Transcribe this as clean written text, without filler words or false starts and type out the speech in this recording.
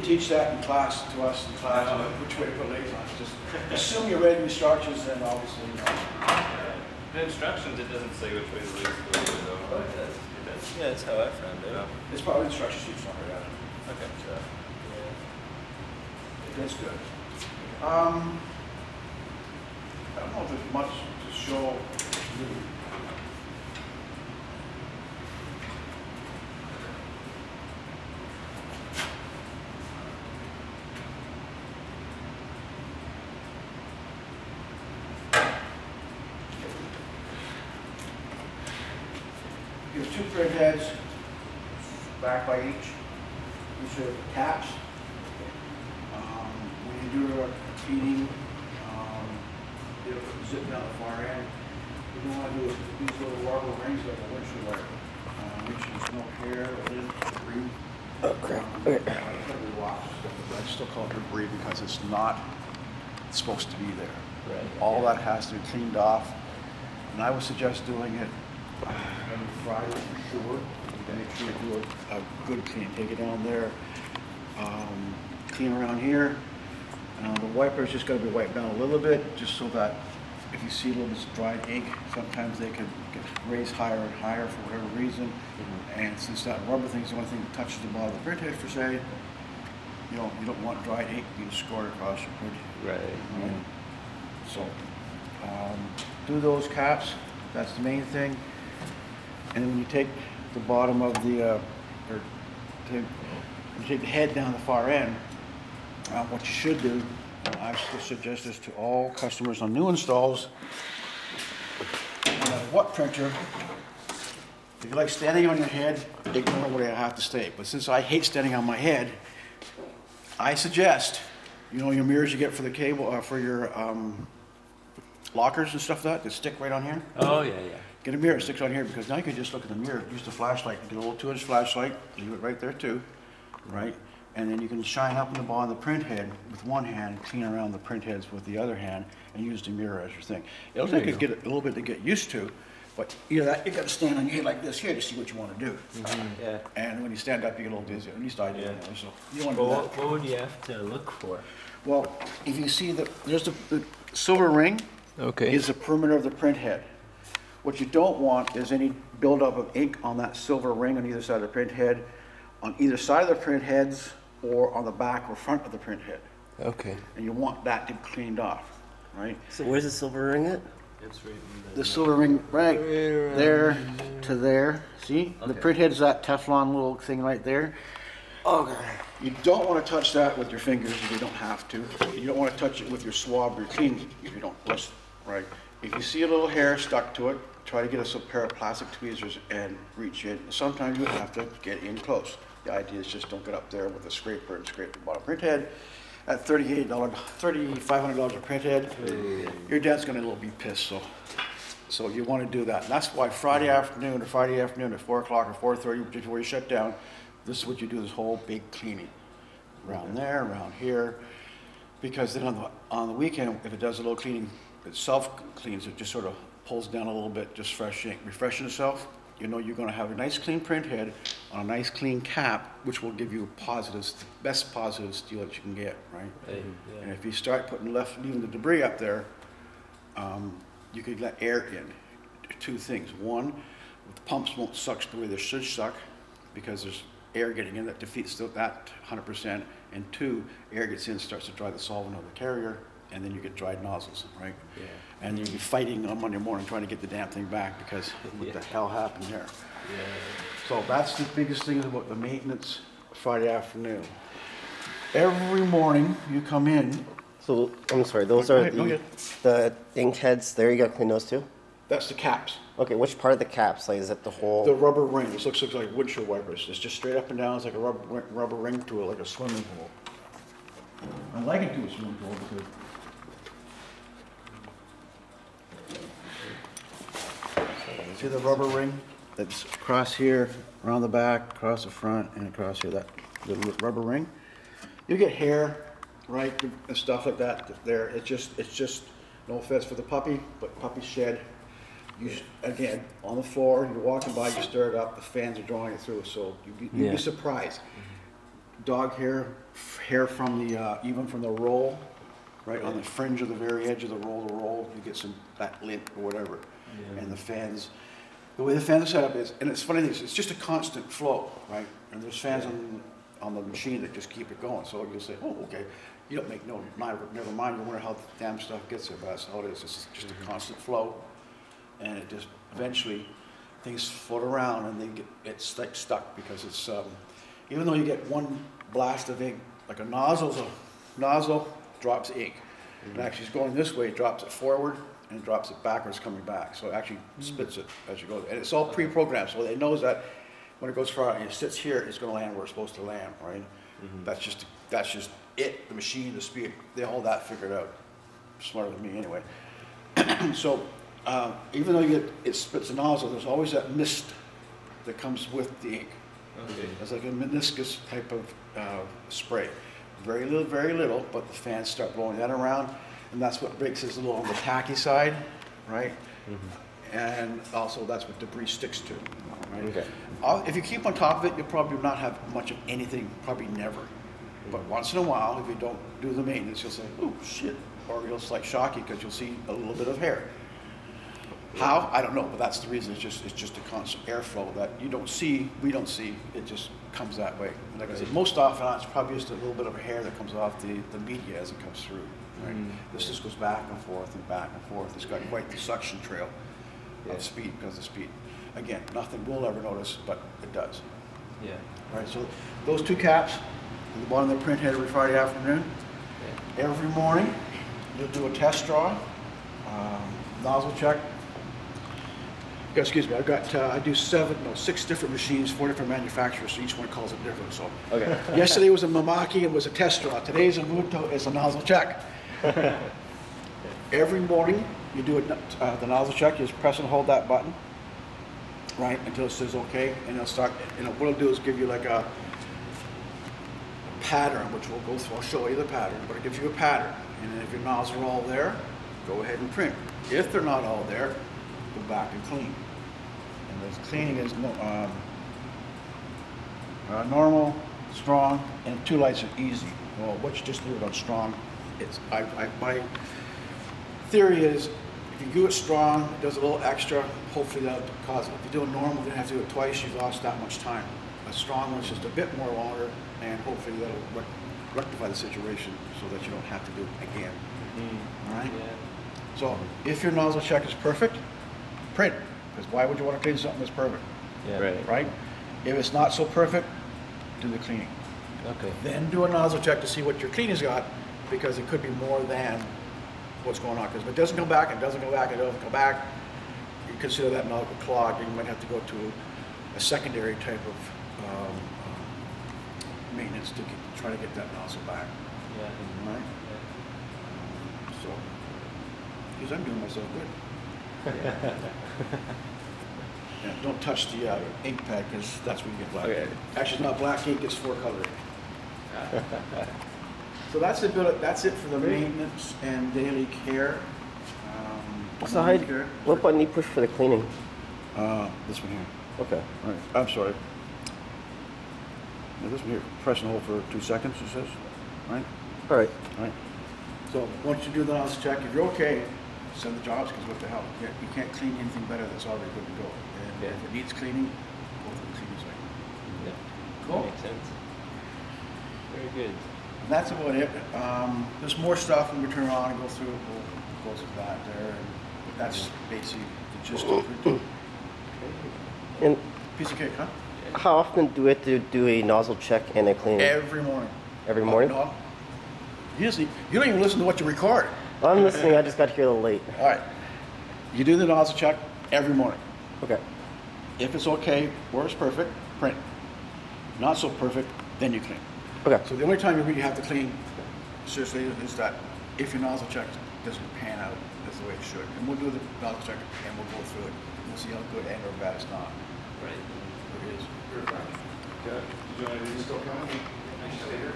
teach that in class, to us in class, which way to put lace on. Just assume you're ready instructions, then obviously, you know. The instructions, it doesn't say which way the lace goes, though. Oh, it does. It does. Yeah, that's how I found it. Yeah. It's probably instruction sheet somewhere, yeah. Okay, so, That's good. I don't know if there's much to show. Here's two thread heads, back by each are caps. When you do a feeding, it'll zip down the far end. You don't want to do these little rubber rings like a windshield wiper, which there's no hair or debris. Oh crap. Okay. I still call it debris because it's not supposed to be there. right. All that has to be cleaned off, and I would suggest doing it every Friday for sure. Make sure you do a good clean. Take it down there, clean around here. The wiper's just got to be wiped down a little bit, just so that if you see a little bit of dried ink, sometimes they can get raised higher and higher for whatever reason. And since that rubber thing is the only thing that touches the bottom of the print head per se, you don't want dried ink being scored across your print. Right. So, do those caps. That's the main thing. And then when you take the bottom of the, when you take the head down the far end, what you should do, I suggest this to all customers on new installs, no matter what printer, if you like standing on your head, ignore what I have to say. But since I hate standing on my head, I suggest, your mirrors you get for the cable, for your lockers and stuff like that stick right on here. Oh, yeah. Get a mirror that sticks on here, because now you can just look at the mirror, use the flashlight, get a little 2-inch flashlight, leave it right there too, right? And then you can shine up in the bottom of the print head with one hand, clean around the print heads with the other hand, and use the mirror as your thing. It'll take a little bit to get used to, but you got to stand on your head like this here to see what you want to do. Yeah. And when you stand up, you get a little dizzy. At least I do. Yeah. Anyway, so you want to do Well, that. what would you have to look for? Well, if you see there's the silver ring. Okay. Is the perimeter of the print head. What you don't want is any buildup of ink on that silver ring on either side of the print head, on either side of the print heads, or on the back or front of the print head. Okay. And you want that to be cleaned off, right? So where's the silver ring at? It's right in The silver ring, right there to there. See? The Okay. print head's that Teflon little thing right there. Okay. You don't want to touch that with your fingers if you don't have to. You don't want to touch it with your swab or your clean if you don't, right? If you see a little hair stuck to it, try to get a pair of plastic tweezers and reach in. Sometimes you have to get in close. The idea is just don't get up there with a scraper and scrape the bottom print head. At $3,500 a print head, your dad's going to be pissed. So you want to do that. And that's why Friday afternoon at 4 o'clock or 4:30 before you shut down, this is what you do, this whole big cleaning. Around there, around here. Because then on the weekend, if it does a little cleaning, it self-cleans, it just sort of pulls down a little bit, just fresh ink, refreshing itself. You're going to have a nice clean print head on a nice clean cap, which will give you positives, the best positive steel that you can get, right? And if you start leaving the debris up there, you could let air in. Two things. One, the pumps won't suck the way they should suck, because there's air getting in that defeats that 100%. And two, air gets in, starts to dry the solvent of the carrier, and then you get dried nozzles, right? Yeah. And you'll be fighting on Monday morning trying to get the damn thing back, because what the hell happened there? Yeah. So that's the biggest thing about the maintenance Friday afternoon. Every morning you come in, So I'm sorry, those Go are ahead, go ahead. the ink heads. There, you gotta clean those too. that's the caps. Okay, which part of the caps? Like, is it the whole? The rubber ring, this looks like windshield wipers. It's just straight up and down. It's like a rubber ring to it, like a swimming pool. I like it to a swimming pool because see the rubber ring that's across here, around the back, across the front, and across here, that the rubber ring. You get hair, right, and stuff like that there. It's just no offense for the puppy, but puppy shed. Again, on the floor, you're walking by, you stir it up, the fans are drawing it through, so you'd be surprised. dog hair, hair from the, even from the roll, right, on the fringe of the very edge of the roll, you get some, that lint or whatever. Yeah. And the fans, the way the fans are set up is, and it's funny, it's just a constant flow, right? And there's fans on the machine that just keep it going, so you'll say, oh, okay. You don't make no, never mind, you wonder how the damn stuff gets there, but that's how it is. It's just a constant flow, and it just, eventually, things float around and they it's like stuck because it's, even though you get one blast of ink, like a nozzle drops ink. And actually it's going this way, it drops it forward and drops it backwards coming back. So it actually spits it as you go. And it's all pre-programmed, so it knows that when it goes far and it sits here, it's gonna land where it's supposed to land, right? That's just it, the machine, the speed, they all that figured out. Smarter than me anyway. So, even though it spits a nozzle, there's always that mist that comes with the ink. Okay. It's like a meniscus type of spray. Very little, but the fans start blowing that around, and that's what makes it a little on the tacky side, right? And also that's what debris sticks to, right? Okay. If you keep on top of it, you'll probably not have much of anything, probably never. But once in a while, if you don't do the maintenance, you'll say, oh, shit. Or you'll like shock you because you'll see a little bit of hair. How? I don't know, but that's the reason. It's just a constant airflow that you don't see, we don't see. It just comes that way. And like I said, most often it's probably just a little bit of hair that comes off the media as it comes through. Right? This just goes back and forth and back and forth. It's got quite the suction trail of speed because of speed. Again, nothing we'll ever notice, but it does. Yeah. All right, so those two caps, at the bottom of the print head every Friday afternoon. Every morning, you'll do a test draw, nozzle check. Excuse me, I do 6 different machines, 4 different manufacturers, so each one calls it different, so. Okay. Yesterday was a Mamaki, it was a test draw. Today's a Muto, it's a nozzle check. Every morning, you do the nozzle check, you just press and hold that button, right, until it says okay, and it'll start, and what it'll do is give you like a pattern, which we'll go through, I'll show you the pattern, but it gives you a pattern. And then if your nozzles are all there, go ahead and print. If they're not all there, go back and clean. And the cleaning is normal, strong, and 2 lights are easy. Well, what you just do it on strong, my theory is if you do it strong, it does a little extra, hopefully that'll cause it. If you do it normal, then you have to do it twice, you've lost that much time. A strong one's just a bit more longer, and hopefully that'll rectify the situation so that you don't have to do it again. All right? Yeah. So if your nozzle check is perfect, print. Because why would you want to clean something that's perfect, Yeah. Right. right? If it's not so perfect, do the cleaning. Okay. Then do a nozzle check to see what your cleaning's got, because it could be more than what's going on. Because if it doesn't come back, it doesn't come back, it doesn't come back, you consider that nozzle clogged, and you might have to go to a secondary type of maintenance to try to get that nozzle back. Yeah. All right? So, because I'm doing myself good. Yeah, don't touch the ink pad, because that's when you get black. Okay. Actually, it's not black ink, it's 4-color. So that's it for the maintenance and daily care. So what button do you push for the cleaning? This one here. Okay. All right, I'm sorry. Now this one here, press and hold for 2 seconds, it says, right? All right. All right. So once you do the nozzle check, if you're okay, send the jobs, because what the hell, you can't clean anything better that's already good to go. And if it needs cleaning, go to the cleaning site. Yeah. Cool. Makes sense. Very good. And that's about it. There's more stuff when we turn around and go through it. We'll go through that there. But that's basically the gist of it. And Piece of cake, huh? how often do we have to do a nozzle check and a cleaning? Every morning. Every morning? No. Usually, you don't even listen to what you record. I'm listening. I just got here a little late. All right. You do the nozzle check every morning. Okay. If it's okay or it's perfect, print. Not so perfect, then you clean. Okay. So the only time you really have to clean, seriously, is that if your nozzle check doesn't pan out as the way it should. And we'll do the nozzle check and we'll go through it. We'll see how good and or bad it's not. Right. It is. Okay. Do you want to do this still coming? Stay here.